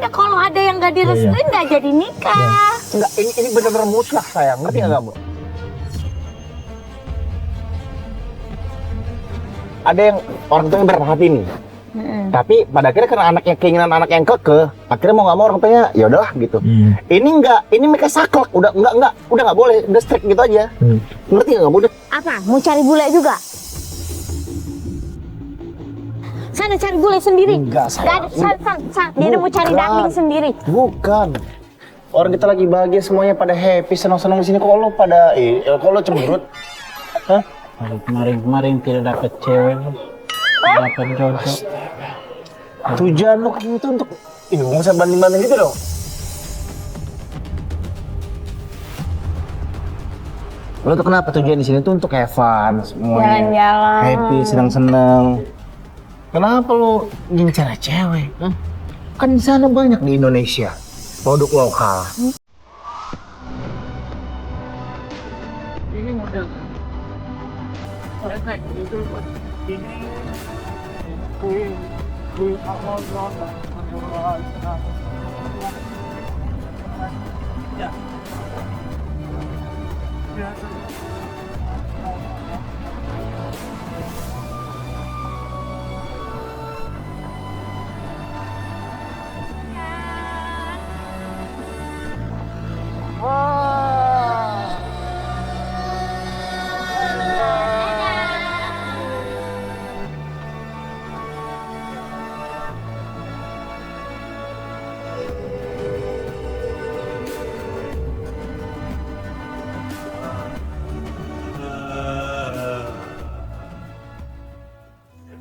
makanya kalau ada yang nggak direstuin nggak jadi nikah. Enggak, ini benar-benar mutlak sayang, ngerti nggak kamu? Ada yang orang tuanya berhati nih, tapi pada akhirnya karena anaknya keinginan anak yang kekeh, akhirnya mau nggak mau orang tuanya ya udahlah gitu. Ini enggak, ini mereka saklek, udah nggak boleh, udah strict gitu aja. Ngerti nggak kamu? Apa? Mau cari bule juga? Sana cari bule sendiri. Enggak, sayang. Dia udah mau cari darling sendiri. Bukan. Orang kita lagi bahagia semuanya pada happy, senang-senang di sini, kok lo pada kok lo cemberut? Hah? Kemarin tidak dapat cewek, dapat jodoh. Tujuan lo itu untuk ini nggak usah banding-banding gitu dong. Lo tuh kenapa tujuan di sini tuh untuk have fun semuanya, Jalan-jalan. happy, senang-senang. Kenapa lo ngincar cewek? Hah? Kan di sana banyak di Indonesia produk lokal. Ini model. Itu ini. Ya.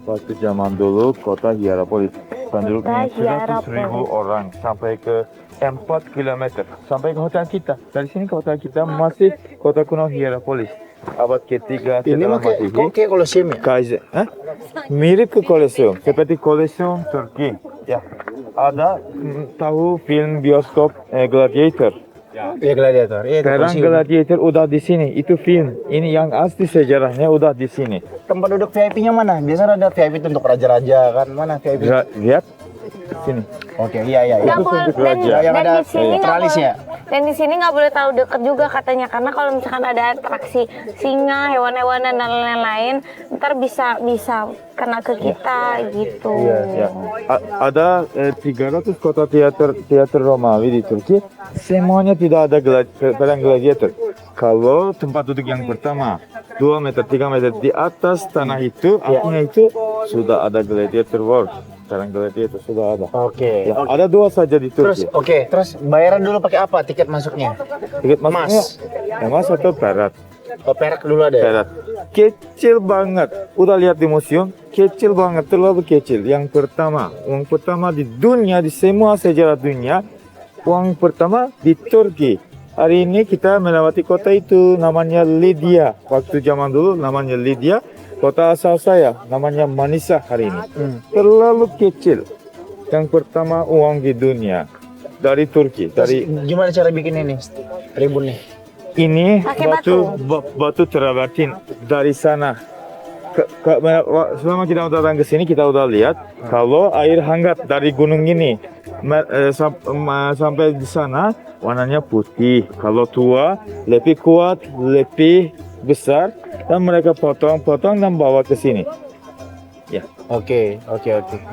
Waktu zaman dulu kota Hierapolis penduduknya Kota 100.000 orang sampai ke 4 kilometer sampai ke hotel kita. Dari sini ke hotel kita masih kota kuno Hierapolis. Abad ketiga Ini setelah mah kayak Masehi. Colosseum ya? Mirip ke Colosseum, seperti Colosseum Turki. Ya, ada tahu film bioskop Gladiator. Iya Gladiator. Iya itu Sekarang Colosseum. Gladiator udah di sini. Itu film. Ini yang asli sejarahnya udah di sini. Tempat duduk VIP-nya mana? Biasanya ada VIP itu untuk raja-raja kan? Mana VIP? Lihat sini. Oke, iya. Nggak Itu boleh, untuk dan, raja. Yang dan ada di sini nggak tralisnya. boleh, dan di sini nggak boleh tahu deket juga katanya, karena kalau misalkan ada atraksi singa, hewan-hewanan dan lain-lain, ntar bisa kena ke kita gitu. Ya. Ada 300 kota teater Romawi di Turki. Semuanya tidak ada perang gladiator. Kalau tempat duduk yang pertama 2 meter, 3 meter di atas tanah itu, artinya itu sudah ada gladiator war. Perang gladiator sudah ada. Oke. Ya, ada 2 saja di Terus Turki. terus bayaran dulu pakai apa tiket masuknya? Tiket masuknya Emas. emas atau perak? Oh, perak dulu ada ya? Perak. Kecil banget. Udah lihat di museum? Kecil banget, terlalu kecil. Yang pertama, uang pertama di dunia, di semua sejarah dunia, uang pertama di Turki. Hari ini kita melewati kota itu, namanya Lydia. Waktu zaman dulu namanya Lydia. Kota asal saya namanya Manisa hari ini. Terlalu kecil. Yang pertama uang di dunia dari Turki. Terus Dari gimana cara bikin ini? Tribun nih. ini Pakai batu terabatin dari sana. Selama kita datang ke sini kita udah lihat kalau air hangat dari gunung ini sampai di sana warnanya putih. Kalau tua lebih kuat, lebih besar, dan mereka potong-potong dan bawa ke sini. Ya. Oke.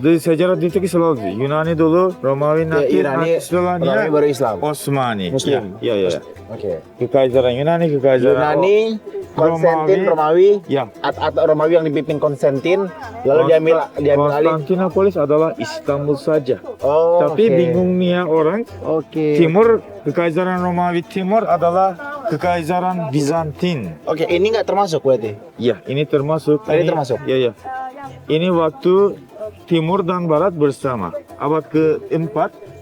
Di sejarah di Turki selalu Yunani dulu, Romawi nanti, Irani, setelahnya Romawi baru Islam. Osmani. Muslim. Ya. Oke. Kekaisaran Yunani, kekaisaran Yunani, Konstantin, Romawi, Ya. atau Romawi yang dipimpin Konstantin, lalu diambil alih. Konstantinopolis adalah Istanbul saja. Oh, Tapi oke. bingungnya orang Oke. Timur, kekaisaran Romawi Timur adalah kekaisaran Bizantin. Oke, ini nggak termasuk berarti? Ya, ini termasuk. Ini termasuk? Ya. Ini waktu Timur dan Barat bersama. Abad ke-4,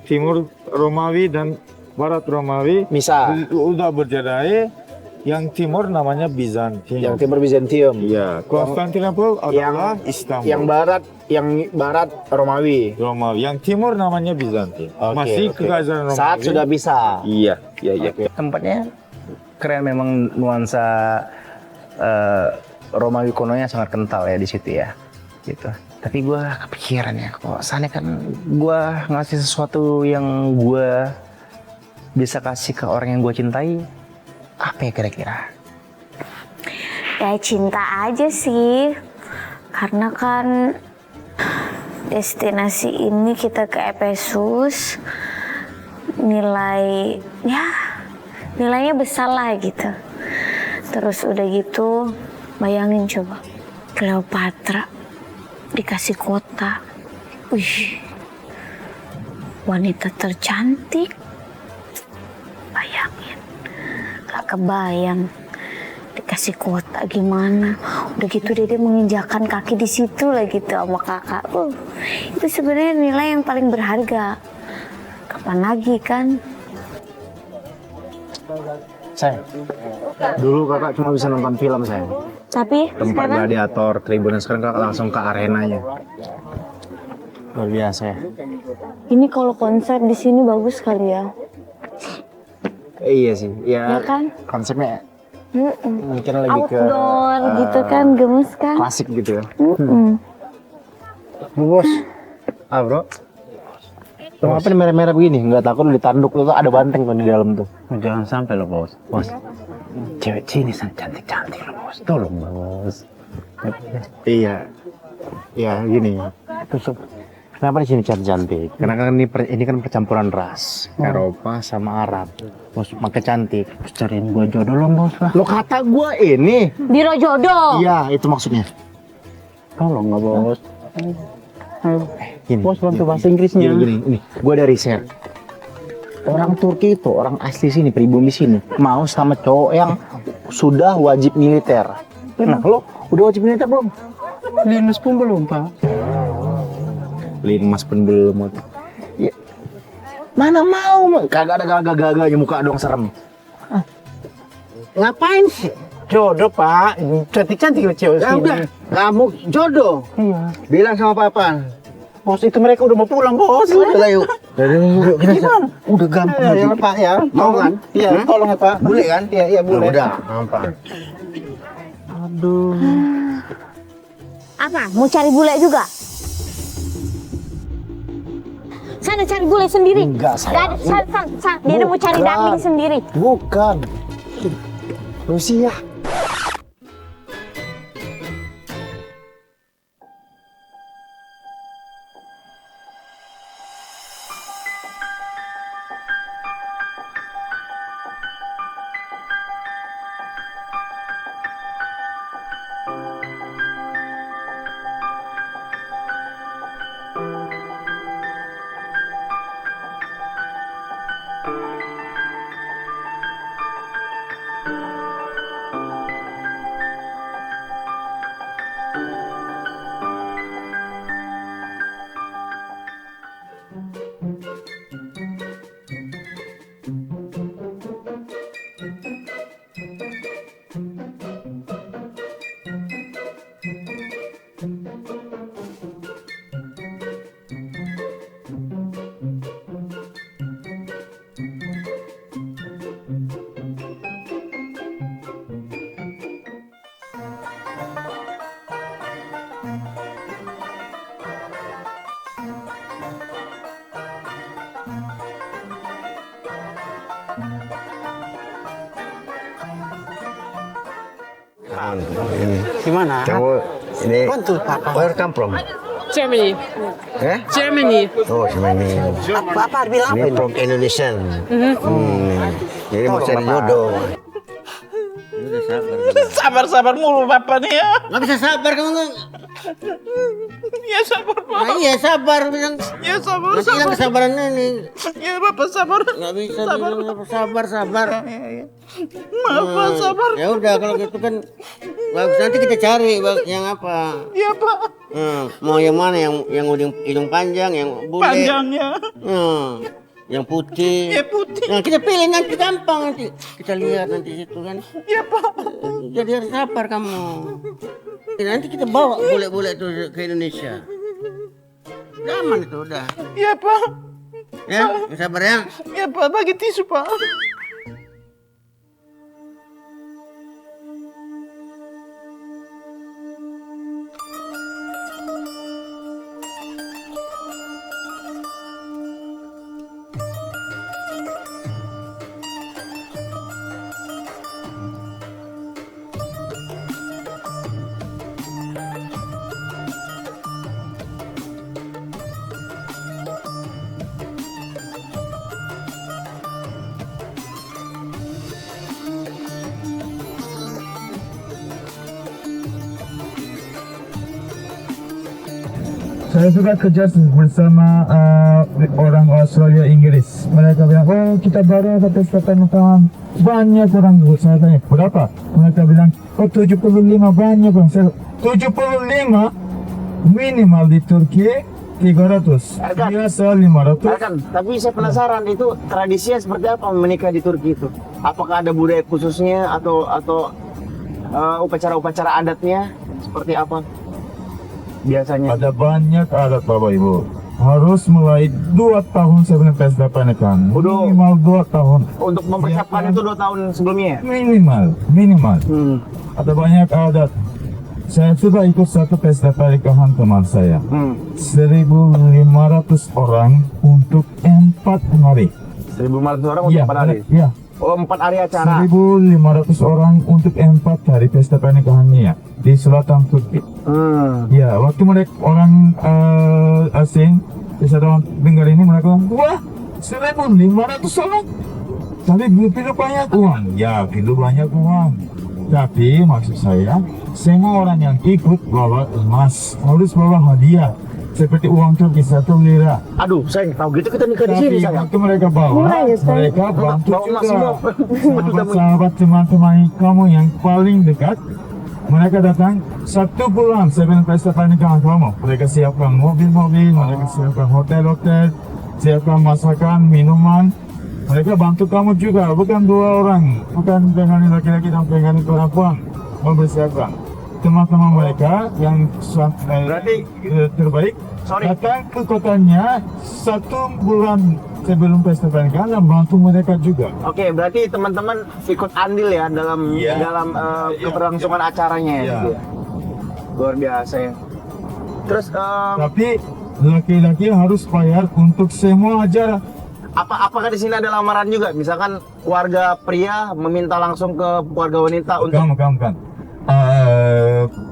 Timur Romawi dan Barat Romawi Misal, udah bercerai. Yang Timur namanya Bizantin. yang timur Bizantium. Iya, Konstantinopel adalah Istanbul. Yang barat Romawi. Romawi. Yang Timur namanya Bizantin. Oke, Masih oke. kekaisaran Romawi. Saat sudah bisa. Iya. Tempatnya keren, memang nuansa Romawi kunonya sangat kental ya di situ ya, gitu. Tapi gue kepikiran ya, kok sana kan gue ngasih sesuatu yang gue bisa kasih ke orang yang gue cintai, apa ya kira-kira? Ya cinta aja sih, karena kan destinasi ini kita ke Efesus, nilainya besar lah gitu. Terus udah gitu, bayangin coba, Cleopatra dikasih kota, wih, wanita tercantik, bayangin, gak kebayang dikasih kota gimana. Udah gitu dia menginjakan kaki di situ lah gitu sama kakak. Itu sebenarnya nilai yang paling berharga. Kapan lagi kan? Sayang, dulu kakak cuma bisa nonton film sayang. Tapi Tempat sekarang gladiator, tribun, sekarang kakak langsung ke arenanya. Luar biasa ya. ini kalau konser di sini bagus kali ya. Iya sih, Ya kan? konsepnya Mm-mm. mungkin lebih ke Outdoor gitu kan, gemes kan? klasik gitu ya. Mm-mm. Bos, bro. Lo apa nih merah-merah begini? Nggak takut lu ditanduk lu tuh ada banteng tuh di dalam tuh. Jangan sampai lo bos. Bos, cewek sini cantik-cantik lo bos. Tolong bos. Iya, iya gini. Terus kenapa di sini cantik-cantik? Karena kan ini kan percampuran ras, Eropa sama Arab. Bos, makanya cantik. Bos cariin gua jodoh lo bos lah. Lo kata gua ini? Biro jodoh. Iya, itu maksudnya. Tolong nggak bos. Gini, Bos bantu gini, bahasa Inggrisnya. Gini, gua dari riset. Orang Turki itu, orang asli sini, pribumi sini, mau sama cowok yang sudah wajib militer. Nah, lo udah wajib militer belum? Linus pun belum pak. Linmas pun belum. Ya. Mana mau? Kagak ada gagah-gagahnya, muka doang serem. Ngapain sih? Jodoh pak. Cantik-cantik lo cewek Ya sini. udah, kamu jodoh. Iya. Bilang sama papa. Bos itu mereka udah mau pulang bos. Udah yuk. Gimana? Udah gampang. Ya pak ya. Mau kan? Iya, tolong ya pak. Boleh kan? Iya, iya boleh. Udah, gampang. Aduh. Apa? Mau cari bule juga? Sana cari bule sendiri. Enggak, Gak sayang. ada, sana. Dia mau cari Bukan. darling sendiri. Bukan. Rusia. Gimana? Kamu ini Bantu papa. where come from? Germany. Eh? Germany. Oh, cuma ini. Papa bilang Ini from Indonesian. Jadi mau cari jodoh. sabar mulu papa nih ya. Nggak bisa sabar kamu nggak? Ya sabar pak. Nah, iya sabar bilang. Ya sabar. Nanti hilang kesabaran ini. Ya bapak sabar. Nggak bisa bilang apa, sabar. Maaf pak sabar. Ya udah kalau gitu kan bagus, nanti kita cari yang apa. Ya pak. Mau yang mana yang hidung panjang, yang bule, Panjangnya. yang putih. Ya putih. Nah kita pilih nanti gampang nanti. Kita lihat nanti situ kan. Ya pak. Jadi harus sabar kamu. Nanti kita bawa bule-bule itu ke Indonesia. Aman itu udah. Ya pak. Ya, sabar ya. Ya pak bagi tisu pak. Saya sudah kerja bersama orang Australia Inggris. Mereka bilang, oh kita baru ada pesta pernikahan. Banyak orang. Saya tanya, berapa? Mereka bilang, oh 75 banyak orang. Saya, 75 minimal di Turki 300. Biasa 500. Kan, tapi saya penasaran itu tradisinya seperti apa menikah di Turki itu? Apakah ada budaya khususnya atau upacara-upacara adatnya seperti apa? Biasanya. Ada banyak adat Bapak Ibu. Harus mulai 2 tahun sebelum pesta pernikahan. Udah. Minimal 2 tahun. Untuk mempersiapkan itu 2 tahun sebelumnya. Minimal. Ada banyak adat. Saya sudah ikut satu pesta pernikahan teman saya. 1.500 orang untuk 4 hari. 1.500 orang untuk 4 hari. Iya. Oh, 4 hari acara. 1.500 orang untuk 4 hari pesta pernikahannya di selatan Turki. Ya, waktu mereka orang asing, wisatawan dengar ini mereka bilang, wah 1.500 orang. Tapi begitu banyak uang. Ya, begitu banyak uang. Tapi maksud saya, semua orang yang ikut bawa emas, harus bawa hadiah. Seperti uang Turki 1 lira. Aduh, saya nggak tahu gitu kita nikah di sini Tapi saya. waktu mereka bawa, mereka bantu Bawa emas juga. semua. Sahabat teman-teman kamu yang paling dekat, mereka datang 1 bulan sebelum pesta pernikahan kamu. Mereka siapkan mobil-mobil, mereka siapkan hotel-hotel, siapkan masakan, minuman. Mereka bantu kamu juga, bukan 2 orang, bukan dengan laki-laki dan dengan perempuan mempersiapkan. Teman-teman mereka yang Berarti- terbaik Sorry. datang ke kotanya 1 bulan sebelum pesta pernikahan dan bantu mereka juga. Oke, berarti teman-teman ikut andil ya dalam Iya. keberlangsungan acaranya ya. Iya. Gitu ya. Luar biasa ya. Terus Tapi laki-laki harus bayar untuk semua acara. apakah di sini ada lamaran juga? Misalkan keluarga pria meminta langsung ke keluarga wanita untuk Bukan.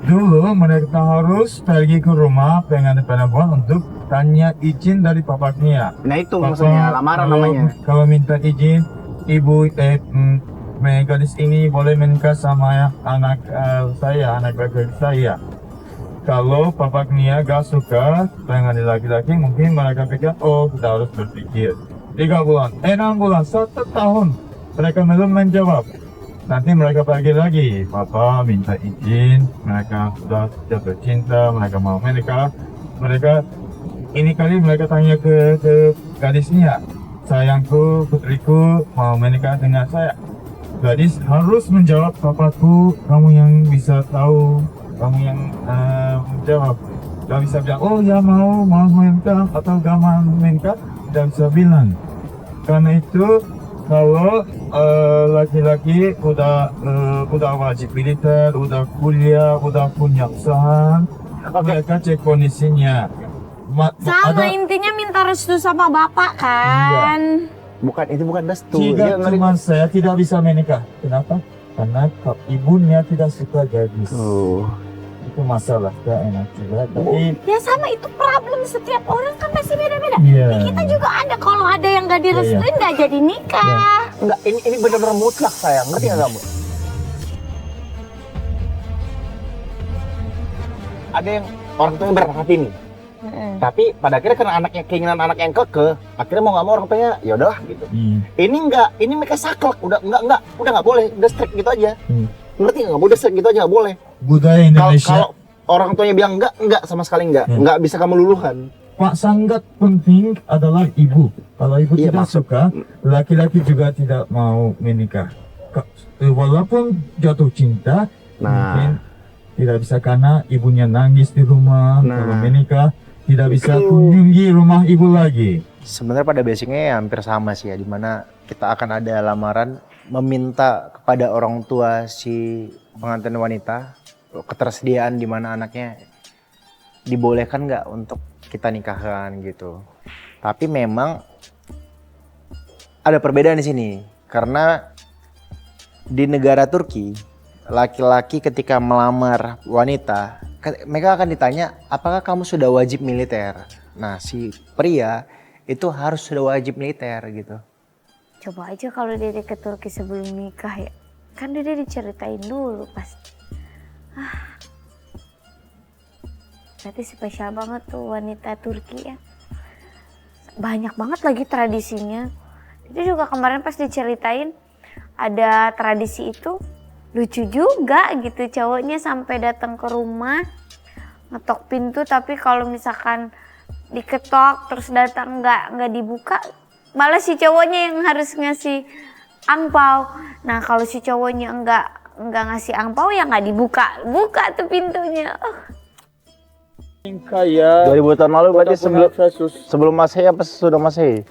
Dulu mereka harus pergi ke rumah pengantin perempuan untuk tanya izin dari bapaknya. Nah itu maksudnya lamaran namanya. Kalau minta izin, ibu gadis ini boleh menikah sama anak saya, anak laki saya. Kalau bapaknya gak suka pengantin laki-laki, mungkin mereka pikir, oh kita harus berpikir 3 bulan, 6 bulan, 1 tahun mereka belum menjawab. Nanti mereka pergi lagi, papa minta izin, mereka sudah jatuh cinta, mereka mau menikah. Mereka ini kali mereka tanya ke gadisnya, sayangku, putriku mau menikah dengan saya. Gadis harus menjawab, papaku, kamu yang bisa tahu, kamu yang menjawab. Gak bisa bilang, oh ya mau menikah atau gak mau menikah, tidak bisa bilang. Karena itu kalau laki-laki udah wajib militer, udah kuliah, udah punya usaha, mereka cek kondisinya. Sama intinya minta restu sama bapak kan. itu bukan restu. Tidak cuma saya tidak bisa menikah. Kenapa? Karena ibunya tidak suka gadis. Itu masalah, gak enak juga. Tapi Ya sama itu problem setiap orang kan pasti beda-beda. Iya. Kita juga ada kalau ada yang gak direstuin gak jadi nikah. Enggak, ini benar-benar mutlak sayang. Ngerti nggak kamu? Ada yang orang tuanya berhati nih. Tapi pada akhirnya karena anaknya keinginan anak yang kekeh, akhirnya mau nggak mau orang tuanya ya udah gitu. Ini enggak, ini mereka saklek, udah nggak boleh, udah strict gitu aja. Ngerti nggak? Udah strict gitu aja nggak boleh. budaya Indonesia. Kalau orang tuanya bilang enggak sama sekali nggak bisa kamu luluhkan. Pak sangat penting adalah ibu. Kalau ibu Iya, tidak Pak. suka, laki-laki juga tidak mau menikah. Walaupun jatuh cinta, mungkin tidak bisa karena ibunya nangis di rumah. Kalau menikah, tidak bisa kunjungi rumah ibu lagi. Sebenarnya pada basicnya ya hampir sama sih ya, dimana kita akan ada lamaran meminta kepada orang tua si pengantin wanita ketersediaan di mana anaknya dibolehkan nggak untuk kita nikahkan gitu. Tapi memang ada perbedaan di sini karena di negara Turki laki-laki ketika melamar wanita mereka akan ditanya apakah kamu sudah wajib militer. Nah si pria itu harus sudah wajib militer gitu. Coba aja kalau Dede ke Turki sebelum nikah ya. Kan Dede diceritain dulu pasti. Berarti spesial banget tuh wanita Turki ya. Banyak banget lagi tradisinya. Itu juga kemarin pas diceritain ada tradisi itu lucu juga gitu, cowoknya sampai datang ke rumah ngetok pintu, tapi kalau misalkan diketok terus datang nggak dibuka, malah si cowoknya yang harus ngasih angpau. Nah kalau si cowoknya nggak ngasih angpau ya nggak buka tuh pintunya. Kaya 2000 tahun lalu berarti kota Efesus sebelum Masehi apa sesudah Masehi?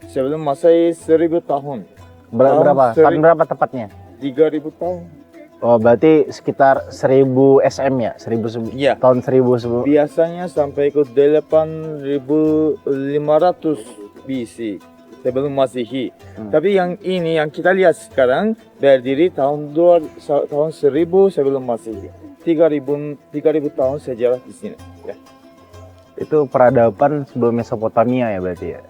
sebelum Masehi 1000 tahun. Berapa? Tahun berapa tepatnya? 3000 tahun. Oh, berarti sekitar 1000 SM ya? 1000 Iya. tahun 1000 sebelum. Biasanya sampai ke 8500 BC sebelum Masehi. Tapi yang ini yang kita lihat sekarang berdiri tahun 1000 sebelum Masehi. 3000 tahun sejarah di sini. Ya. Itu peradaban sebelum Mesopotamia ya berarti ya?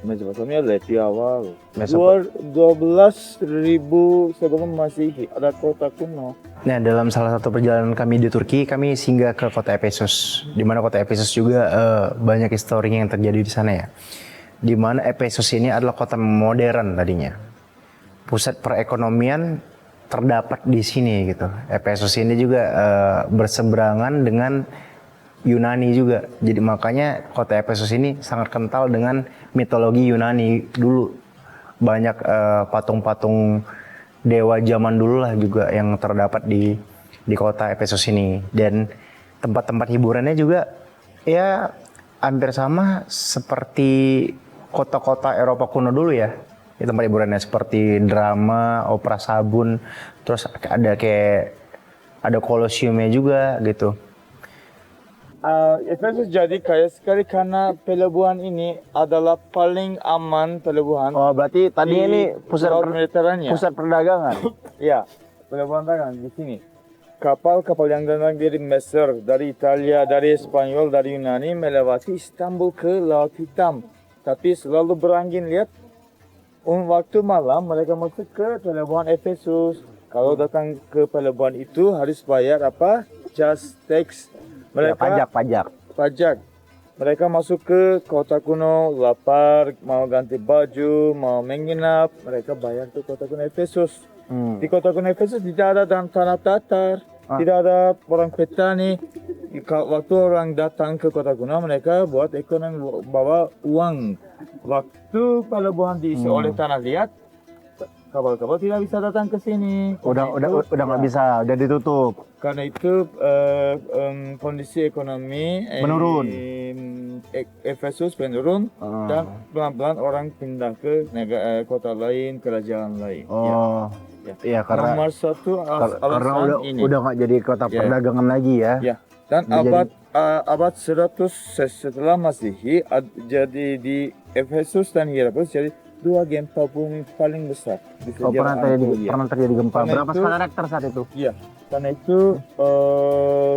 Mesopotamia lebih awal. Mesopot- 12.000 sebelum Masehi ada kota kuno. Nah, dalam salah satu perjalanan kami di Turki, kami singgah ke kota Efesus. Di mana kota Efesus juga banyak historinya yang terjadi di sana ya. Di mana Efesus ini adalah kota modern tadinya. Pusat perekonomian terdapat di sini gitu. Efesus ini juga berseberangan dengan Yunani juga. Jadi makanya kota Efesus ini sangat kental dengan mitologi Yunani dulu. Banyak patung-patung dewa zaman dulu lah juga yang terdapat di kota Efesus ini. Dan tempat-tempat hiburannya juga ya hampir sama seperti kota-kota Eropa kuno dulu ya. Di tempat hiburannya seperti drama, opera sabun, terus ada kolosiumnya juga gitu. Efesus jadi kaya sekali karena pelabuhan ini adalah paling aman pelabuhan. Oh, berarti tadi di ini pusat Laut Mediterania. pusat perdagangan. Ya, pelabuhan dagang di sini. Kapal-kapal yang datang dari Mesir, dari Italia, dari Spanyol, dari Yunani melewati Istanbul ke Laut Hitam. Tapi selalu berangin, lihat. Waktu malam mereka masuk ke pelabuhan Efesus. Kalau datang ke pelabuhan itu harus bayar apa? Just tax. Ya, pajak. Pajak. Mereka masuk ke kota kuno, lapar, mau ganti baju, mau menginap, mereka bayar ke kota kuno Efesus. Di kota kuno Efesus tidak ada tanah datar, tidak ada orang petani. Waktu orang datang ke kota kuno, mereka buat ekonomi, bawa uang. Waktu pelabuhan diisi oleh tanah liat, kapal-kapal tidak bisa datang ke sini. Udah nggak bisa, udah ditutup. Karena itu kondisi ekonomi Menurun. Efesus menurun dan pelan-pelan orang pindah ke kota lain, kerajaan lain. Oh, iya karena Nomor satu karena alasan ini. udah nggak jadi kota perdagangan lagi ya. Ya. Dan abad 100 setelah Masehi jadi di Efesus dan Hierapolis jadi dua gempa bumi paling besar di sejarah Anatolia. Pernah terjadi gempa. Karena Berapa itu- skala Richter saat itu? Iya, karena itu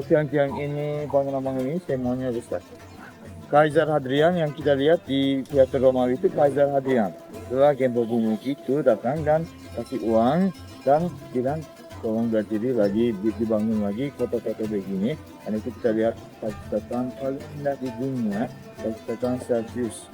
tiang-tiang ini, bangunan-bangunan ini semuanya besar. Kaisar Hadrian yang kita lihat di teater Romawi itu Kaisar Hadrian. Setelah gempa bumi itu datang dan kasih uang dan bilang tolong berdiri lagi, dibangun lagi kota-kota begini. Dan itu kita lihat kecepatan paling indah di dunia, kecepatan Celsius.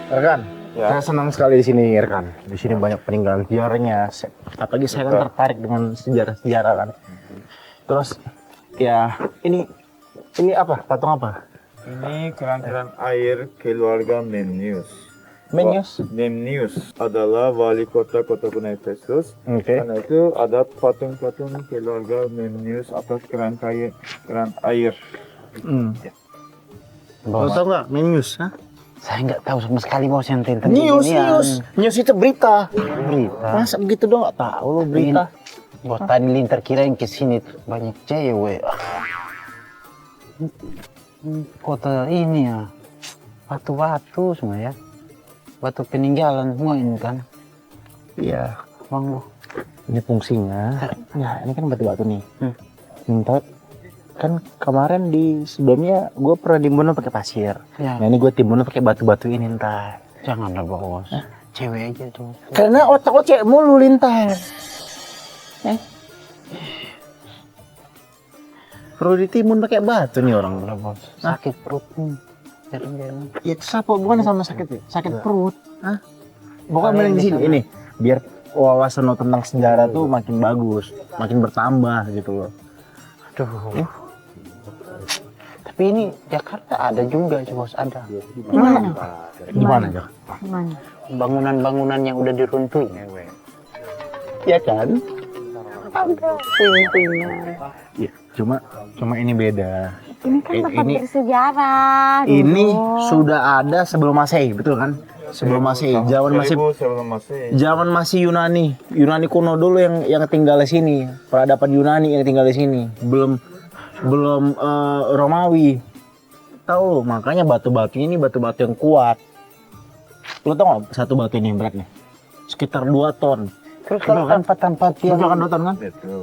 Rekan, saya senang sekali di sini, rekan. Di sini banyak peninggalan sejarahnya. Apalagi saya kan tertarik dengan sejarah-sejarah kan. Terus, ya ini apa? Patung apa? Ini keran-keran air keluarga Memnius. Memnius? Memnius adalah wali kota kuno Efesus. Oke. Karena itu ada patung-patung keluarga Memnius atas keran air. Lo tau nggak Memnius? Saya nggak tahu sama sekali bos yang tentang News itu berita. berita. Masa begitu dong? Nggak tahu lo berita. Bos tadi linter kirain kesini banyak cewek. Kota ini ya, batu-batu semua ya. batu peninggalan semua ini kan. Iya. Bang, ini fungsinya. Ya, ini kan batu-batu nih. Minta kan kemarin di sebelumnya gue pernah timbun pakai pasir. Ya. Nah ini gue timbun pakai batu-batu ini ntar. Janganlah bos. Cewek aja tuh. Karena otak lo cewek mulu Lintar. Perlu ditimbun pakai batu nih orang. Bos. Sakit perut nih. Jarang-jarang. Ya itu apa bukan sama sakit ya? Sakit perut. Hah? Bukan main di sini ini biar wawasan lo tentang sejarah tuh makin bagus, makin bertambah gitu loh. Aduh. Tapi ini Jakarta ada juga, bos, ada. Gimana Jok? Gimana? Bangunan-bangunan yang udah diruntuhin. Iya kan? Iya, cuma ini beda. Ini kan tempat ini- bersejarah. Ini dulu. sudah ada sebelum Masehi, betul kan? Sebelum Masehi, zaman masih Yunani kuno dulu yang tinggal di sini, peradaban Yunani yang tinggal di sini, belum Romawi. Tahu lo, makanya batu-batu ini batu-batu yang kuat. Lo tau nggak satu batu ini beratnya? Sekitar 2 ton. Terus kalau tempat-tempat yang Betul kan 2 ton kan?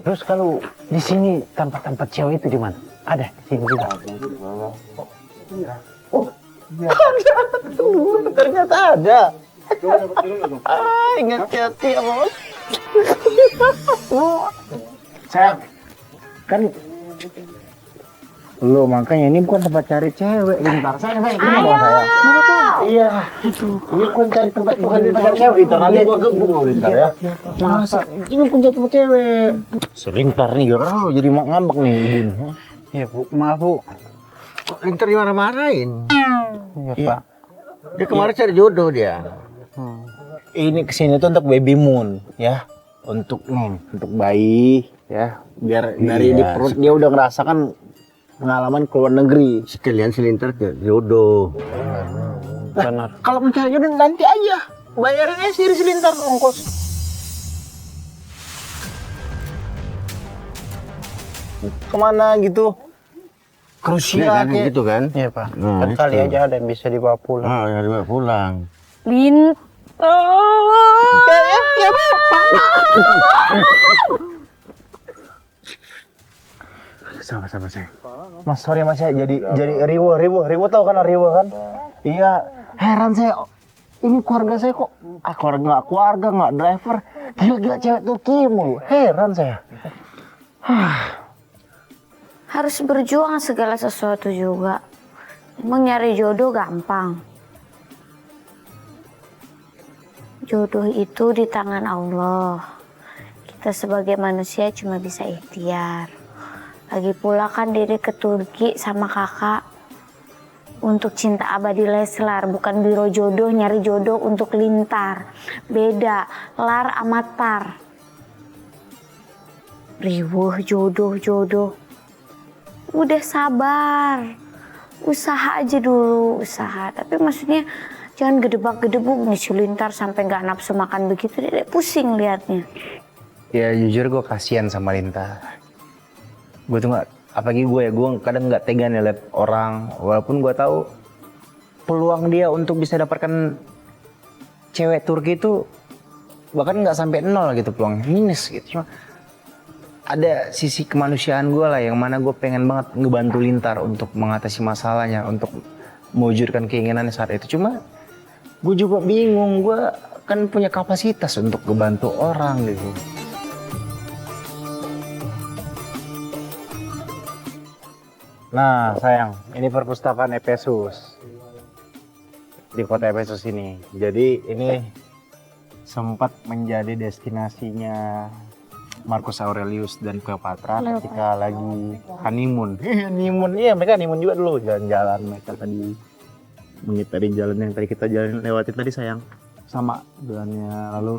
terus kalau di sini tempat-tempat cewek itu di mana? Ada di sini juga. Ternyata ada. Ingat hati ya bos. Saya kan lo makanya ini bukan tempat cari cewek Lintar. Saya ini bawa saya. Iya. Ini bukan cari tempat bukan tempat cewek itu nanti gua gebuk lo Lintar ya. Masa ini bukan cari tempat cewek. Selintar nih gara jadi ngambek nih Ibun. Ya bu, maaf bu. Kok Lintar dimarah-marahin? Ya pak. Dia kemarin cari jodoh dia. Ini kesini tuh untuk baby moon ya, untuk bayi ya, biar dari di perut dia udah ngerasakan pengalaman ke luar negeri. Sekalian si Lintar ke jodoh. Benar. Kalau mencari jodoh nanti aja, bayarin aja si Lintar ongkos. Kemana gitu? Krusial kayak gitu kan? Iya pak. Nah, Kan kali itu. aja ada yang bisa dibawa pulang. Ah, ya dibawa pulang. Lintar. Sama-sama saya. Mas sorry mas saya jadi riwo tahu kan riwo kan? Iya, heran saya. Ini keluarga saya kok keluarga nggak driver, gila cewek Turki mulu. Heran saya. Harus berjuang segala sesuatu juga. Emang nyari jodoh gampang. Jodoh itu di tangan Allah. Kita sebagai manusia cuma bisa ikhtiar. Lagi pula kan Dede ke Turki sama kakak untuk cinta abadi Leslar, bukan biro jodoh nyari jodoh untuk Lintar. Beda, lar amatar. Riwuh jodoh. Udah sabar. Usaha aja dulu, usaha. Tapi maksudnya jangan gedebak-gedebuk nih si Lintar sampai nggak nafsu makan begitu, Dede pusing liatnya. Ya jujur gue kasihan sama Lintar. Gue tuh nggak, apalagi gue kadang nggak tega nih liat orang, walaupun gue tahu peluang dia untuk bisa dapatkan cewek Turki itu bahkan nggak sampai 0 gitu, peluang minus gitu. Cuma ada sisi kemanusiaan gue lah yang mana gue pengen banget ngebantu Lintar untuk mengatasi masalahnya, untuk mewujudkan keinginannya saat itu. Cuma gue juga bingung, gue kan punya kapasitas untuk ngebantu orang gitu. Nah sayang, ini perpustakaan Efesus di kota Efesus ini. Jadi ini sempat menjadi destinasinya Marcus Aurelius dan Cleopatra ketika lagi honeymoon. Honeymoon, iya mereka honeymoon juga dulu, jalan-jalan mereka tadi mengitari jalan yang tadi kita jalan lewati tadi sayang, sama jalannya. Lalu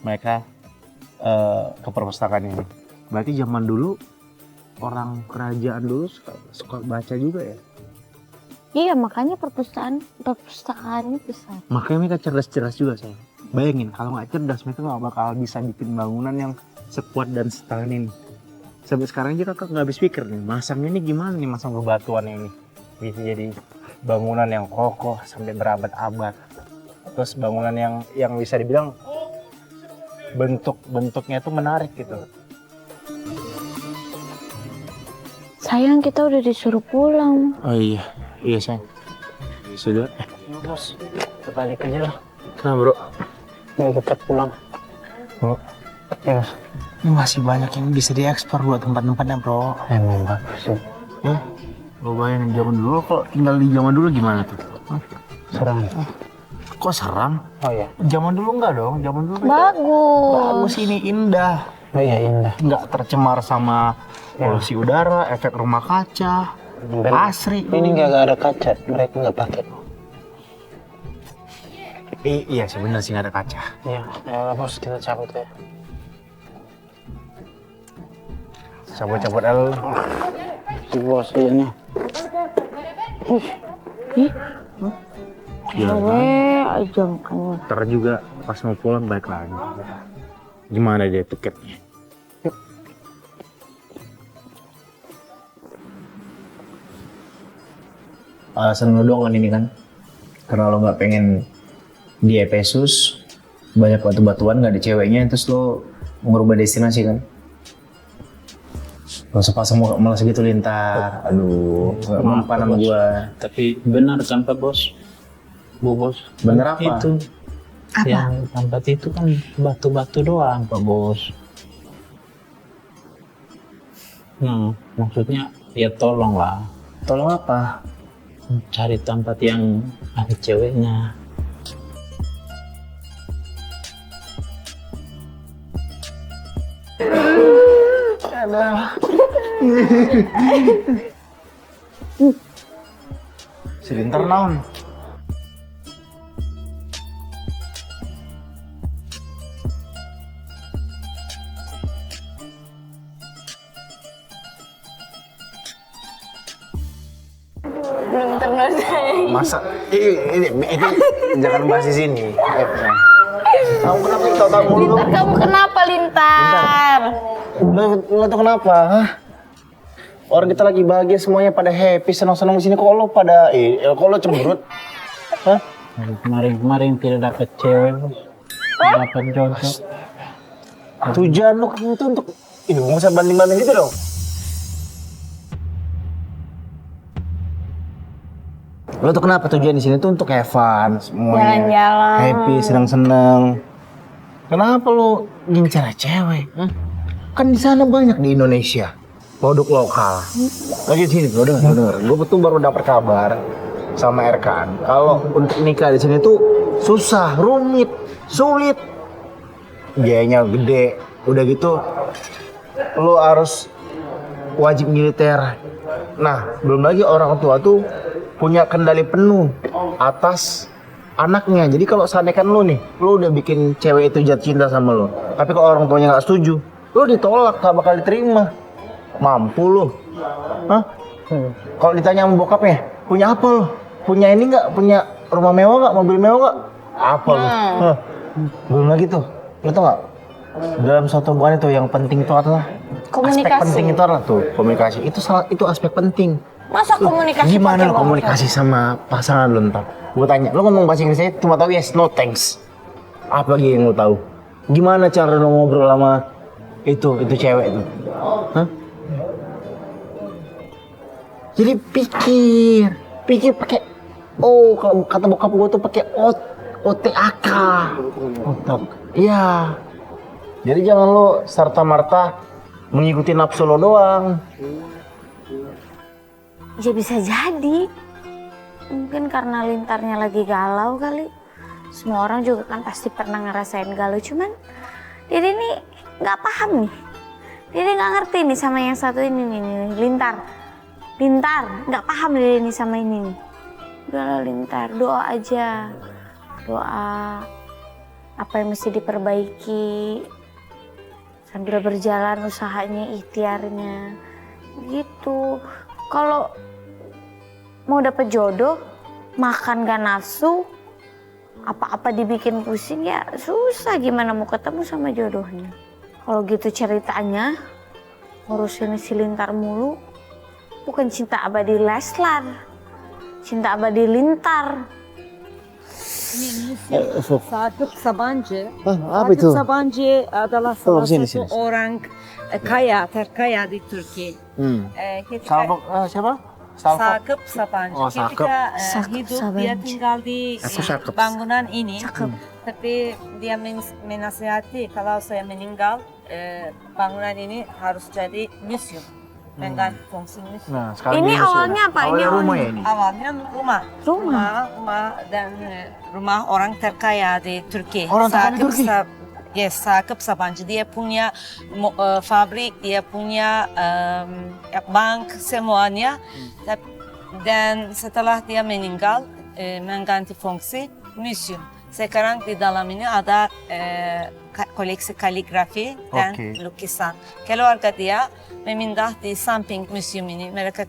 mereka ke perpustakaan ini. Berarti zaman dulu orang kerajaan dulu suka baca juga ya. Iya, makanya perpustakaannya besar. Makanya mereka cerdas-cerdas juga sayang. Bayangin kalau nggak cerdas mereka nggak bakal bisa bikin bangunan yang sekuat dan setahan ini. Sampai sekarang aja kakak nggak habis pikir nih, masangnya ini gimana nih, masang bebatuan ini bisa jadi bangunan yang kokoh sampai berabad-abad. Terus bangunan yang bisa dibilang bentuknya tuh menarik gitu. Sayang, kita udah disuruh pulang. Oh iya sayang. Sudah. Bos, kita balik aja lah. Kenapa bro? Mau cepat pulang. Bro, ya mas. Ini masih banyak yang bisa diekspor buat tempat-tempatnya bro. Emang bagus sih. Ya, lo bayangin zaman dulu kalau tinggal di zaman dulu gimana tuh? Seram. Kok seram? Oh iya. Zaman dulu enggak dong, zaman dulu bagus, ini indah. Oh iya indah. Enggak tercemar sama polusi udara, efek rumah kaca, asri. Ini enggak ada kaca, mereka enggak pakai. Iya sih bener sih nggak ada kaca. Iya, bos kita cabut ya. Cabut El. Si bos ini. Aja makanya. Ntar juga pas mau pulang balik lagi. Gimana dia tiketnya? Yuk. Alasan lo doang kan ini kan? Karena lo nggak pengen di Efesus banyak batu-batuan, nggak ada ceweknya, terus lo merubah destinasi kan? Gak usah pasang muka malas gitu Lintar. Aduh, gak mempan sama gua. Tapi benar kan Pak Bos? Bu Bos. Bener apa? Itu. Apa? Yang tempat itu kan batu-batu doang Pak Bos. Maksudnya ya tolong lah. Tolong apa? Cari tempat yang ada ceweknya. Si Lintar naon? Masa ini jangan bahas di sini. Kamu kenapa tahu mulu? Lintar, kamu kenapa Lintar? Lo tuh kenapa? Hah? Orang kita lagi bahagia semuanya pada happy, senang-senang di sini kok lo pada kok lo cemberut? Hah? Kemarin tidak dapat cewek Bos. Dapat jodoh. Tujuan lo itu untuk ini nggak usah banding-banding gitu dong. Lo tuh kenapa tujuan di sini tuh untuk have fun semuanya. Jalan-jalan. Happy, senang-senang. Kenapa lo ngincar cewek? Hah? Kan di sana banyak di Indonesia produk lokal. Lagi sini bro, denger. Gue betul baru dapat kabar sama Erkan kalau untuk nikah di sini tuh susah, rumit, sulit. Biayanya gede. Udah gitu lo harus wajib militer. Nah, belum lagi orang tua tuh punya kendali penuh atas anaknya. Jadi kalau seandainya kan lo nih, lo udah bikin cewek itu jatuh cinta sama lo, tapi kalau orang tuanya nggak setuju, lo ditolak, gak bakal diterima. Mampu lo? Hah? Kalau ditanya sama bokapnya, punya apa lo? Punya ini nggak? Punya rumah mewah nggak? Mobil mewah nggak? Apa lo? Hah? Belum lagi tuh, lo tau nggak? Dalam suatu hubungan itu yang penting itu adalah Komunikasi. aspek penting itu adalah tuh komunikasi. Itu aspek penting. Masa komunikasi Gimana pakai lo komunikasi sama pasangan lo ntar? Gue tanya, lo ngomong bahasa Inggrisnya cuma tahu yes, no thanks. Apa lagi yang lo tahu? Gimana cara lo ngobrol sama itu cewek itu? Hah? Jadi pikir pakai kalau kata bokap gue tuh pakai OTAK. Otak. Iya. Jadi jangan lo serta merta mengikuti nafsu lo doang. Ya bisa jadi. Mungkin karena Lintarnya lagi galau kali. Semua orang juga kan pasti pernah ngerasain galau. Cuman dia ini nggak paham nih. Dia nggak ngerti nih sama yang satu ini nih, Lintar. Nggak paham dia ini sama ini nih. Udahlah Lintar, doa aja. Doa apa yang mesti diperbaiki. Sambil berjalan usahanya, ikhtiarnya. Gitu. Kalau mau dapet jodoh, makan gak nafsu, apa-apa dibikin pusing ya susah gimana mau ketemu sama jodohnya. Kalau gitu ceritanya, ngurusin si Lintar mulu, bukan cinta abadi Leslar, cinta abadi Lintar. Ini museum Sakıp Sabancı. apa Sakıp itu? Sabancı adalah Oh, salah sini, satu sini. orang kaya, terkaya di Türkiye. Ketika Siapa? Sakıp Sabancı. Oh, Sakıp. Ketika Sakıp hidup dia Sabancı. tinggal di Sakıp. bangunan ini. Tapi dia menasihati kalau saya meninggal bangunan ini harus jadi museum. Mengganti fungsi museum. Nah, sekarang Ini museum. awalnya apa? Ini Awalnya rumah awalnya. ya ini. Awalnya rumah. Rumah dan rumah orang terkaya di Türkiye. Orang terkaya di Turki? Yes, Sakıp Sabancı. Dia punya fabrik, dia punya bank semuanya. Dan setelah dia meninggal, mengganti fungsi museum. Sekarang di dalam ini ada koleksi kaligrafi dan Oke. lukisan. Keluarga dia memindah di samping museum ini. Mereka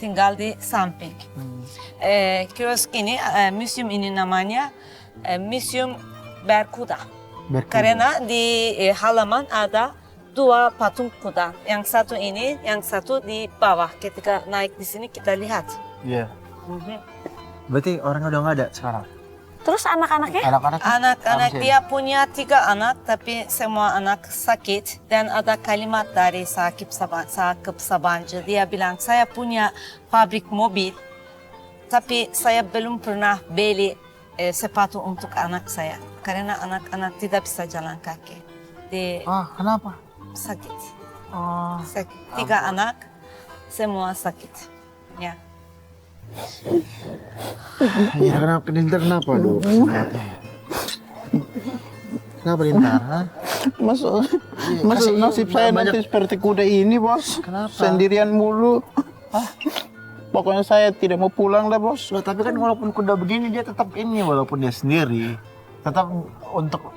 tinggal di samping. Kiosk ini, museum ini namanya Museum Berkuda. Karena di halaman ada dua patung kuda. Yang satu ini, yang satu di bawah. Ketika naik di sini kita lihat. Iya. Berarti orangnya udah nggak ada sekarang. Terus anak-anaknya? Anak-anak. Anak-anak dia punya 3 anak, tapi semua anak sakit. Dan ada kalimat dari Sakıp Sabancı. Dia bilang, saya punya pabrik mobil, tapi saya belum pernah beli sepatu untuk anak saya. Karena anak-anak tidak bisa jalan kaki. Kenapa? Sakit. Sakit. 3 anak, semua sakit. Ya. Ya, kenapa Lintar kenapa lu? Kenapa Lintar? Ha? Masuk nasib saya nanti seperti kuda ini, bos. Kenapa? Sendirian mulu. Pokoknya saya tidak mau pulang dah, bos. Loh, tapi kan walaupun kuda begini dia tetap ini, walaupun dia sendiri tetap untuk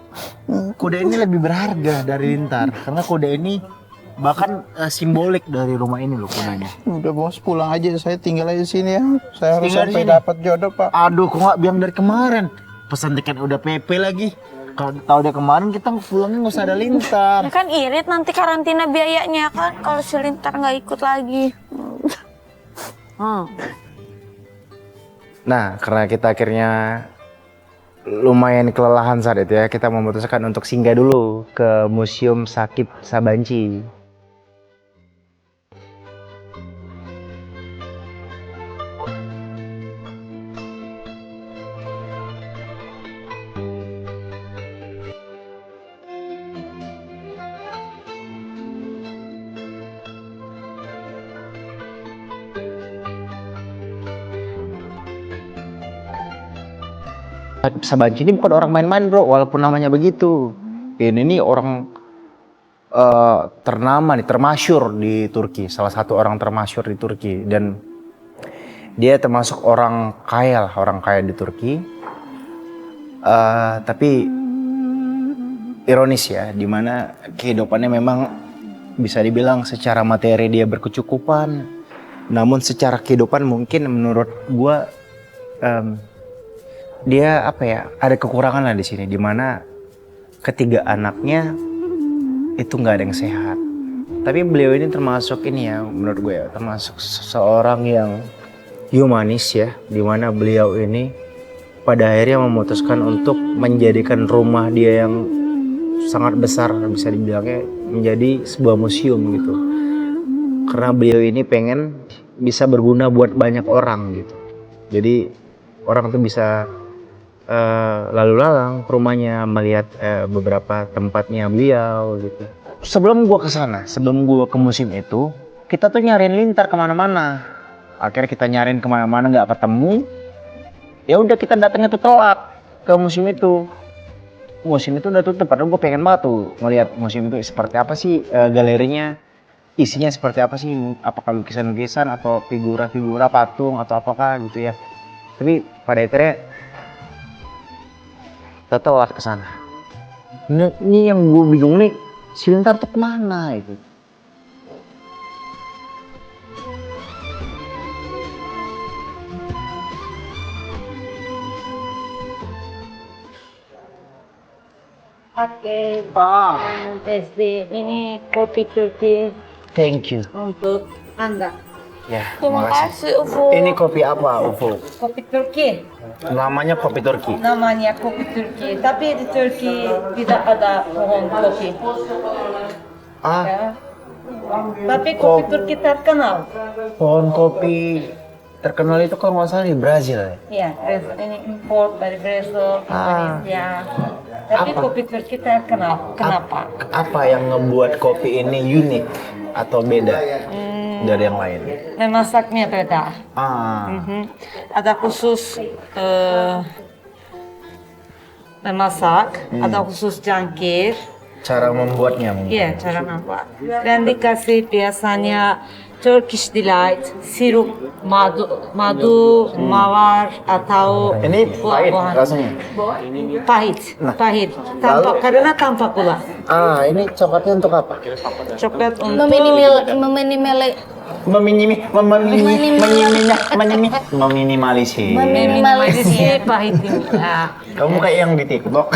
kuda ini lebih berharga dari Lintar karena kuda ini bahkan simbolik dari rumah ini loh kudanya. Udah, bos, pulang aja. Saya tinggal aja di sini ya. Saya harus Tinggal di sampai sini? dapat jodoh, Pak. Aduh, kok nggak bilang dari kemarin? Pesan tiket udah PP lagi. Kalau tahu dari kemarin kita pulangnya nggak usah ada Lintar. Ya kan irit nanti karantina biayanya kan kalau si Lintar nggak ikut lagi. Nah, karena kita akhirnya lumayan kelelahan saat itu ya, kita memutuskan untuk singgah dulu ke Museum Sakıp Sabancı. Sabancı ini bukan orang main-main bro, walaupun namanya begitu. Ini nih orang ternama nih, termasyur di Turki, salah satu orang termasyur di Turki, dan dia termasuk orang kaya lah, orang kaya di Turki. Tapi ironis ya, dimana kehidupannya memang bisa dibilang secara materi dia berkecukupan, namun secara kehidupan mungkin menurut gua dia apa ya, ada kekurangan lah di sini, dimana ketiga anaknya itu nggak ada yang sehat. Tapi beliau ini termasuk ini ya, menurut gue ya, termasuk seorang yang humanis ya, dimana beliau ini pada akhirnya memutuskan untuk menjadikan rumah dia yang sangat besar, bisa dibilangnya menjadi sebuah museum gitu. Karena beliau ini pengen bisa berguna buat banyak orang gitu. Jadi orang tuh bisa lalu lalang ke rumahnya, melihat beberapa tempatnya beliau gitu. Sebelum gua kesana, sebelum gua ke museum itu, kita tuh nyariin Lintar kemana-mana. Akhirnya kita nyariin kemana-mana nggak ketemu. Ya udah, kita datangnya tuh telat ke museum itu. Museum itu udah tutup, padahal gue pengen banget tuh ngeliat museum itu seperti apa sih, galerinya isinya seperti apa sih, apakah lukisan-lukisan atau figura-figura patung atau apakah gitu ya. Tapi pada akhirnya kita telat ke sana. Ini yang gue bingung nih, si Lintar tuh kemana itu? Oke, Pak. SD ini kopi Turki Thank you. untuk Anda. Ya, Terima makasih. kasih, Ufuk. Ini kopi apa, Ufuk? Kopi Turki. Namanya kopi Turki. Namanya kopi Turki. Tapi di Turki tidak ada pohon kopi. Ah, Ya. Tapi kopi Turki terkenal. pohon kopi terkenal itu kalau nggak salah di Brazil ya? Ya, ini import dari Brazil, Indonesia. Tapi kopi Turki terkenal. Kenapa? Apa yang ngebuat kopi ini unik atau beda dari yang lain? Memasaknya beda. Ada khusus memasak, ada khusus jangkir. Cara membuatnya mungkin. Iya, cara membuat. Dan dikasih biasanya Turkish Delight, sirup madu, mawar atau Ini pahit buah-buahan. rasanya. Pahit, pahit. Karena tanpa gula. Ah, ini coklatnya untuk apa? Coklat untuk Meminimalisir. meminimalisir pahit. Kamu kayak yang di TikTok.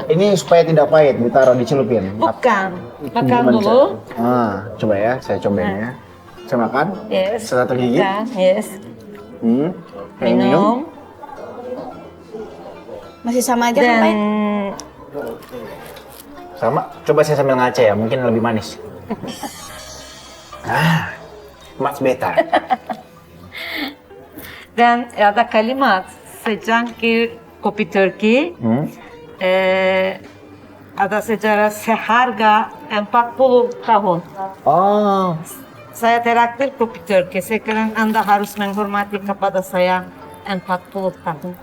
Ini supaya tidak pahit, ditaruh dicelupin. Bukan. Makan Gimana, dulu. Cak? Coba ya, saya cobain ya. Saya makan. Yes. Setelah tergigit. Makan, yes. Kayak minum. Masih sama aja kan, Dan Pak? Sama. Coba saya sambil ngaca ya, mungkin lebih manis. Much better. dan ada kalimat secangkir kopi Turki. Ada sejarah seharga 40 tahun. Oh, Saya terakhir kopi Turki. Sekarang Anda harus menghormati kepada saya 40 tahun.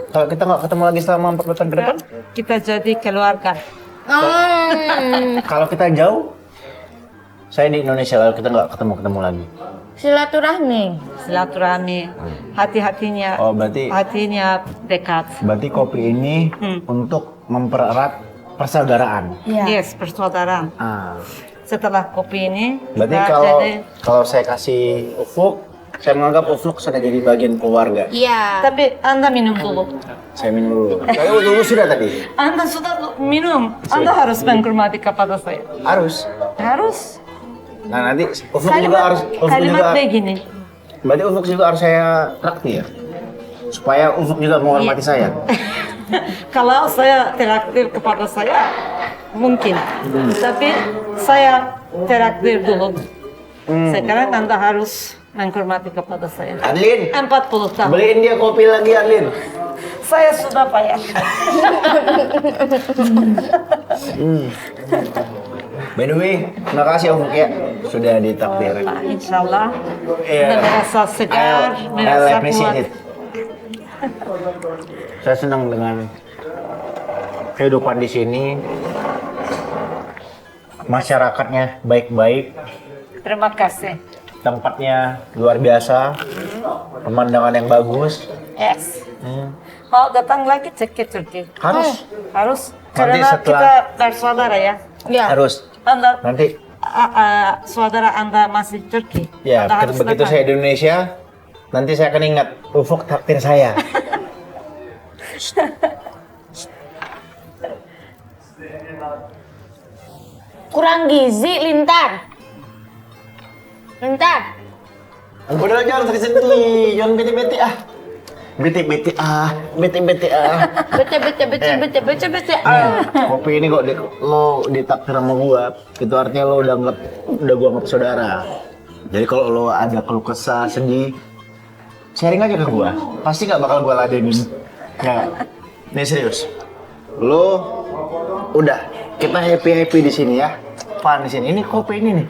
kalau kita nggak ketemu lagi selama 40 tahun ke depan, Kita jadi keluarga. kalau kita jauh, saya di Indonesia lalu kita nggak ketemu lagi. Silaturahmi. Silaturahmi. Hati-hatinya. Oh, berarti Hatinya dekat. kopi ini untuk mempererat persaudaraan. Iya. Yes, persaudaraan. Setelah kopi ini, Berarti kita kalau saya kasih Ufuk, saya menganggap Ufuk sudah jadi bagian keluarga. Iya. tapi Anda minum dulu. Saya minum dulu. Saya dulu sudah tadi. Anda sudah minum. Anda harus menghormati kepada saya. Harus. Harus. Nah nanti Ufuk juga harus. Kalimat begini. Berarti Ufuk juga harus saya traktir. Supaya Ufuk juga menghormati saya. Kalau saya traktir kepada saya, mungkin. Tapi saya traktir dulu. Sekarang Anda harus menghormati kepada saya. Adlin, 40 tahun. beliin dia kopi lagi Adlin. Saya sudah payah. By the way, makasih Ufuk ya sudah ditakdir. Insya Allah. Iya. Anda merasa segar, I merasa appreciate kuat. it. Saya senang dengan kehidupan di sini. Masyarakatnya baik-baik, Terima kasih. tempatnya luar biasa, pemandangan yang bagus. Yes. Mau datang lagi cek ke Turki. Harus, Harus. Nanti Karena setelah- kita bersaudara ya. Iya. harus. Anda, Nanti saudara Anda masih Turki. ya Anda harus begitu datang. saya di Indonesia, nanti saya akan ingat Ufuk takdir saya. Kurang gizi, Lintar. Lintar. Udah jangan sedih-sedih, jangan bete-bete ah. Bete-bete ah, bete-bete ah. Bete. Kopi ini kok lo ditakdir sama gua, itu artinya lo udah gua anggap saudara. Jadi kalau lo ada keluh kesah, sedih, sharing aja ke gua. Pasti nggak bakal gua ladenin. Ya, nih serius. Lo udah kita happy di sini ya, fun di sini. Ini kopi ini nih,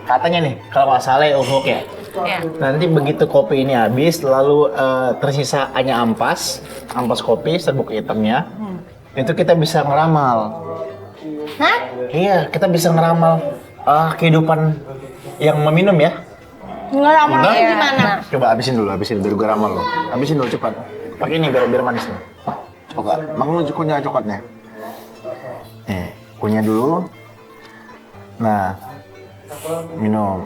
katanya nih kalau nggak salah ya Ufuk ya. Ya. Nanti begitu kopi ini habis, lalu tersisa hanya ampas kopi, serbuk hitamnya, itu kita bisa ngeramal. Hah? Iya, kita bisa ngeramal kehidupan yang meminum ya. Ngeramalnya Bener? gimana? Coba habisin dulu biar gue ramal lo. Habisin dulu cepat. Pakai ini biar manis nih. Coba, mang lu kunyah coklatnya. Nih, kunyah dulu. Nah, minum.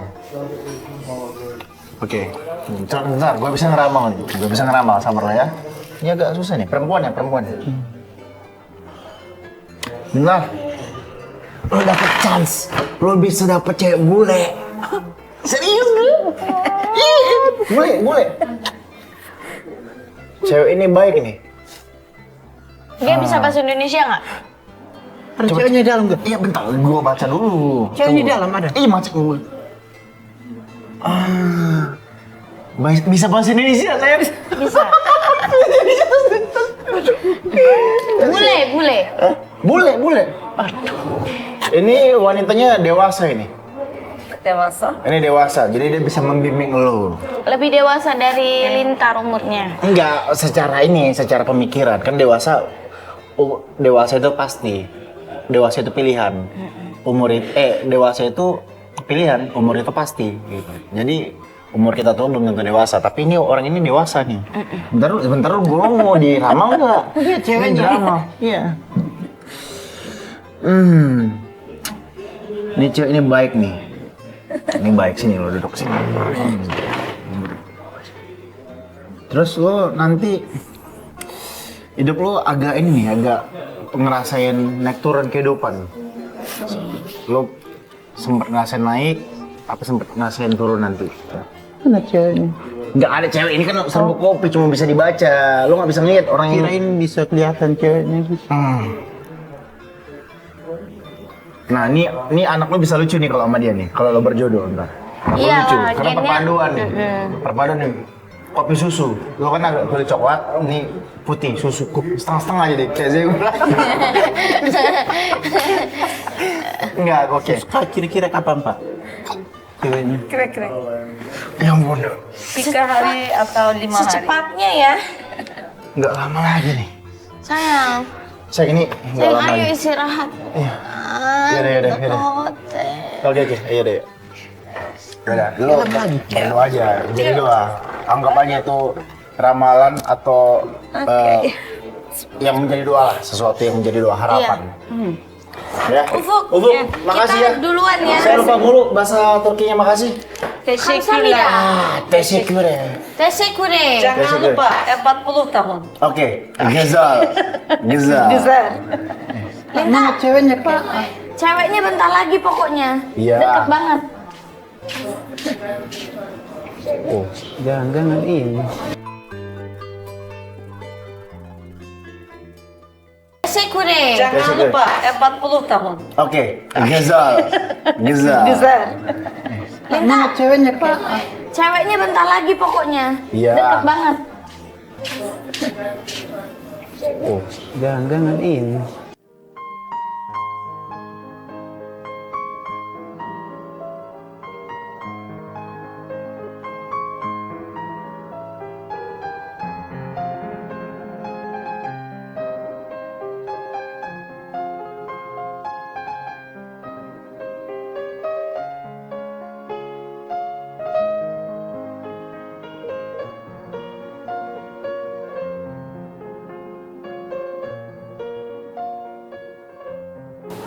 Oke, bentar, gue bisa ngeramal nih. Gue bisa ngeramal, sabar lo ya. Ini agak susah nih, perempuan. Bentar. Lo dapet chance, lo bisa dapet cewek bule. Serius lu? Bule. Cewek ini baik nih. Dia bisa bahasa Indonesia nggak? Ada ceweknya di dalam gak? Iya bentar, gua baca dulu. Ceweknya di dalam ada. Iya macam gua. Bisa bahasa Indonesia saya. Bisa. Bule. Aduh. Ini wanitanya dewasa ini. Dewasa. Ini dewasa, jadi dia bisa membimbing lo. Lebih dewasa dari Lintar umurnya. Enggak, secara pemikiran kan dewasa itu pasti. Dewasa itu pilihan. Dewasa itu pilihan, umur itu pasti gitu. Jadi umur kita tuh belum tentu dewasa, tapi ini orang ini dewasa nih. Bentar gua mau diramal enggak? Iya, ceweknya diramal. Iya. Ini cewek ini baik nih. Ini baik, sini lo duduk sini. Terus lo nanti hidup lo agak ini nih, agak ngerasain naik turun kehidupan. Lo sempet ngerasain naik, apa sempet ngerasain turun nanti? Mana ceweknya? Nggak ada cewek, ini kan serbuk kopi cuma bisa dibaca. Lo nggak bisa ngeliat orang ini. Kirain bisa kelihatan ceweknya gitu. Nah, ini anak lo bisa lucu nih kalau sama dia nih, kalau lo berjodoh ntar. Iya, Lucu, karena gennya- perpaduan nih. Perpaduan nih. Kopi susu, lo kan agak kulit coklat, ini putih, susu setengah-setengah aja deh, kayak saya bilang. Enggak, oke. Kira-kira kapan Pak? Ceweknya. Kira-kira Ya ampun, 3 hari atau 5 hari. Secepatnya ya. nggak lama lagi nih. Sayang. Saya ini nggak lama Ayo lagi. istirahat. Iya. Yaudah. Oke, ayo deh. Yaudah, lo berdoa aja, jadi doa. Anggap aja itu ramalan atau yang menjadi doa lah, sesuatu yang menjadi doa harapan. Ya. Ufuk, makasih ya. kita duluan ya. Saya lupa mulu bahasa Turkinya, makasih. Kamsahamnida. Teşekkür. Teşekkür. Jangan lupa 40 tahun. Oke, Gezal. Mana ceweknya Pak? Ceweknya bentar lagi pokoknya. Iya. Deket banget. Oh, jangan ini. Teşekkür. Jangan lupa 40 tahun. Oke, Gezal. Mana ceweknya Pak? Ceweknya bentar lagi pokoknya. Iya. Deket banget. Oh, jangan ini.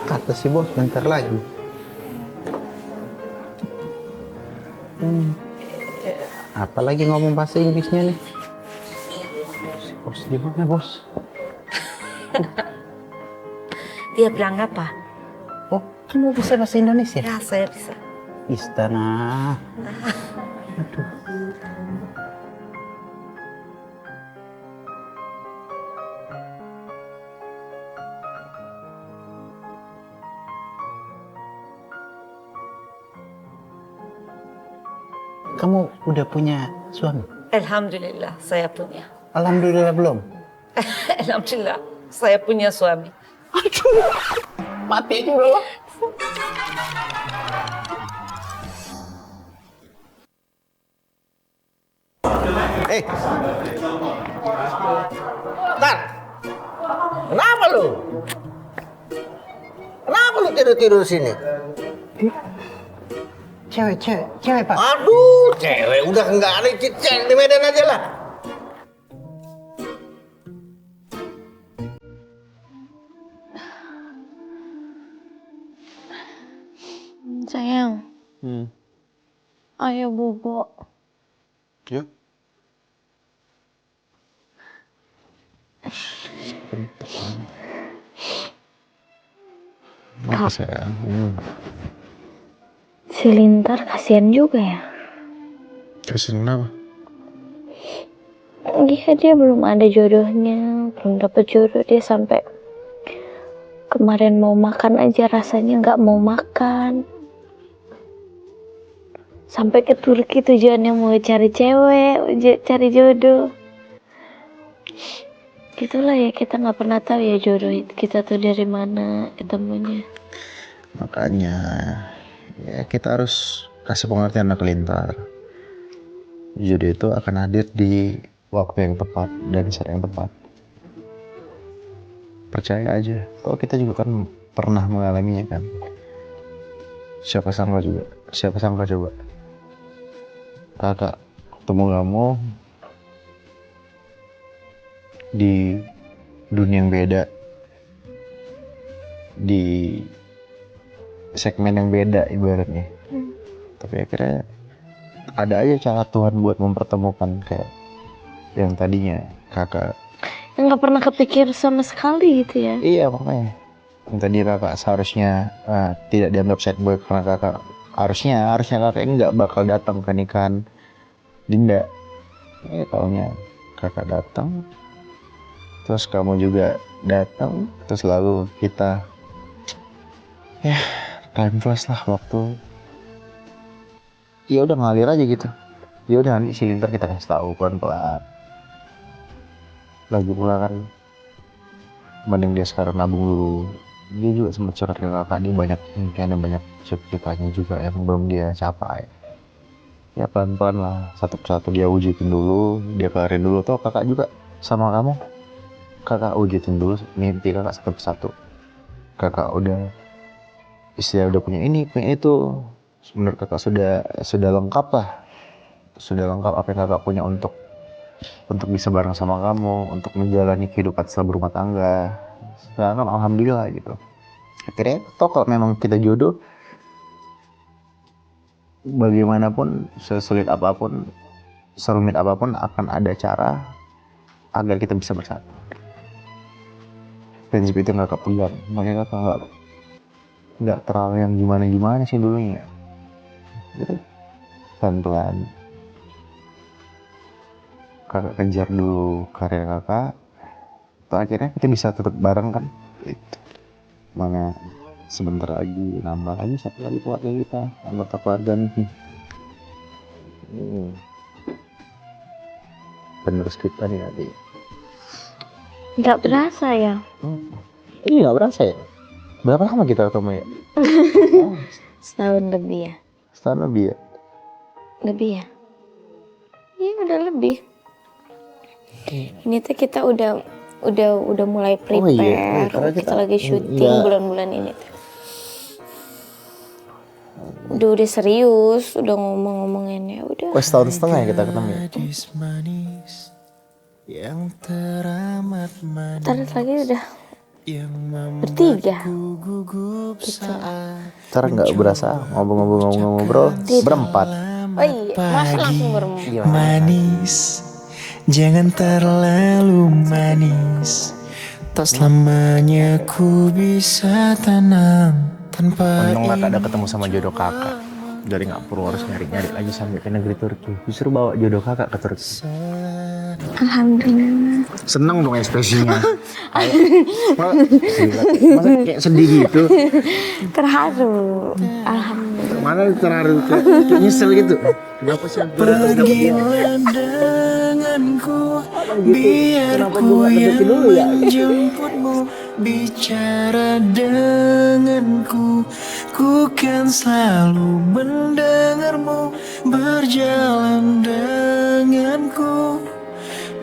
Kata si bos bentar lagi. Apalagi ngomong bahasa Inggrisnya nih. Si bos gimana bos? Dia bilang apa? Oh, kamu bisa bahasa Indonesia? Ya, saya bisa. Istana. Kamu udah punya suami? Alhamdulillah, saya punya. Alhamdulillah belum. Alhamdulillah, saya punya suami. Mati juga. Tar, kenapa lu? Kenapa lu tidur sini? Cewek Pak. Aduh, cewek udah nggak ada, cek di Medan aja lah. Sayang. Ayo bobo. Yuk. Apa sayang? Si Lintar kasihan juga ya. Kasian kenapa? Iya, dia belum ada jodohnya, belum dapet jodoh, dia sampai kemarin mau makan aja rasanya nggak mau makan. Sampai ke Turki tujuannya mau cari cewek, cari jodoh. Gitulah ya, kita nggak pernah tahu ya jodoh kita tuh dari mana ketemunya. Makanya ya kita harus kasih pengertian ke Lintar. Jodoh itu akan hadir di waktu yang tepat dan saat yang tepat. Percaya aja. Kalau kita juga kan pernah mengalaminya kan. Siapa sangka coba. Kakak ketemu kamu di dunia yang beda, di segmen yang beda ibaratnya. Tapi akhirnya ada aja cara Tuhan buat mempertemukan kayak yang tadinya kakak Nggak pernah kepikir sama sekali gitu ya. iya makanya yang tadi kakak seharusnya tidak dianggap sad boy karena kakak harusnya kakak nggak bakal datang ke nikahan Dinda. Taunya kakak datang, terus kamu juga datang, terus lalu kita ya time flash lah waktu. Ya udah ngalir aja gitu. Ya udah nanti si Lintar kita kasih tahu pelan-pelan. Lagi pula kan mending dia sekarang nabung dulu. Dia juga sempat curhat ke kakak, dia banyak ceritanya juga yang belum dia capai. Ya pelan-pelan lah, satu persatu dia wujudin dulu, dia kelarin dulu. Toh kakak juga sama kamu, kakak wujudin dulu mimpi kakak satu persatu. Kakak udah istilah udah punya ini, punya itu. Menurut kakak sudah lengkap lah, sudah lengkap apa yang kakak punya untuk bisa bareng sama kamu, untuk menjalani kehidupan setelah berumah tangga. Sekarang alhamdulillah gitu. Akhirnya toh kalau memang kita jodoh, bagaimanapun sesulit apapun, serumit apapun akan ada cara agar kita bisa bersatu. Prinsip itu kakak pegang, makanya kakak nggak terlalu yang gimana sih dulunya. Gitu. Pelan-pelan kakak kejar dulu karir kakak, toh akhirnya kita bisa tetap bareng kan. Itu mana sebentar lagi nambah lagi satu lagi keluarga kita, anggota keluarga nih. Penerus kita nih nanti. Nggak berasa ya. Iya nggak berasa ya. Berapa lama kita ketemu ya? Setahun lebih ya. Setahun lebih ya. Lebih ya. Iya udah lebih. Ini tuh kita udah mulai prepare. Karena kita lagi syuting bulan-bulan ini tuh. Udah serius, udah ngomong-ngomonginnya udah. Setahun setengah ya kita ketemu ya. Terus lagi udah bertiga. Gitu. Ntar nggak berasa ngobrol berempat. Oh iya, masa langsung berempat. Manis, jangan terlalu manis. Tak selamanya ku bisa tanam tanpa. Untung kakak ada ketemu sama jodoh kakak. Dari nggak perlu harus nyari lagi sampai ke negeri Turki. Justru bawa jodoh kakak ke Turki. Alhamdulillah. Seneng dong ekspresinya. Masa kayak sedih gitu. Terharu. Alhamdulillah. Mana terharu kayak nyesel gitu. Kenapa sih? Pergilah denganku, biar ku yang menjemputmu. Bicara denganku, ku kan selalu mendengarmu. Berjalan denganku,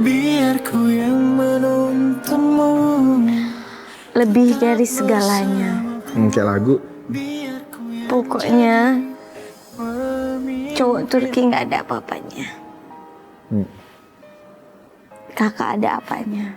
biar ku yang menuntunmu. Lebih dari segalanya. Kayak lagu. Pokoknya cowok Turki nggak ada apa-apanya. Kakak ada apanya.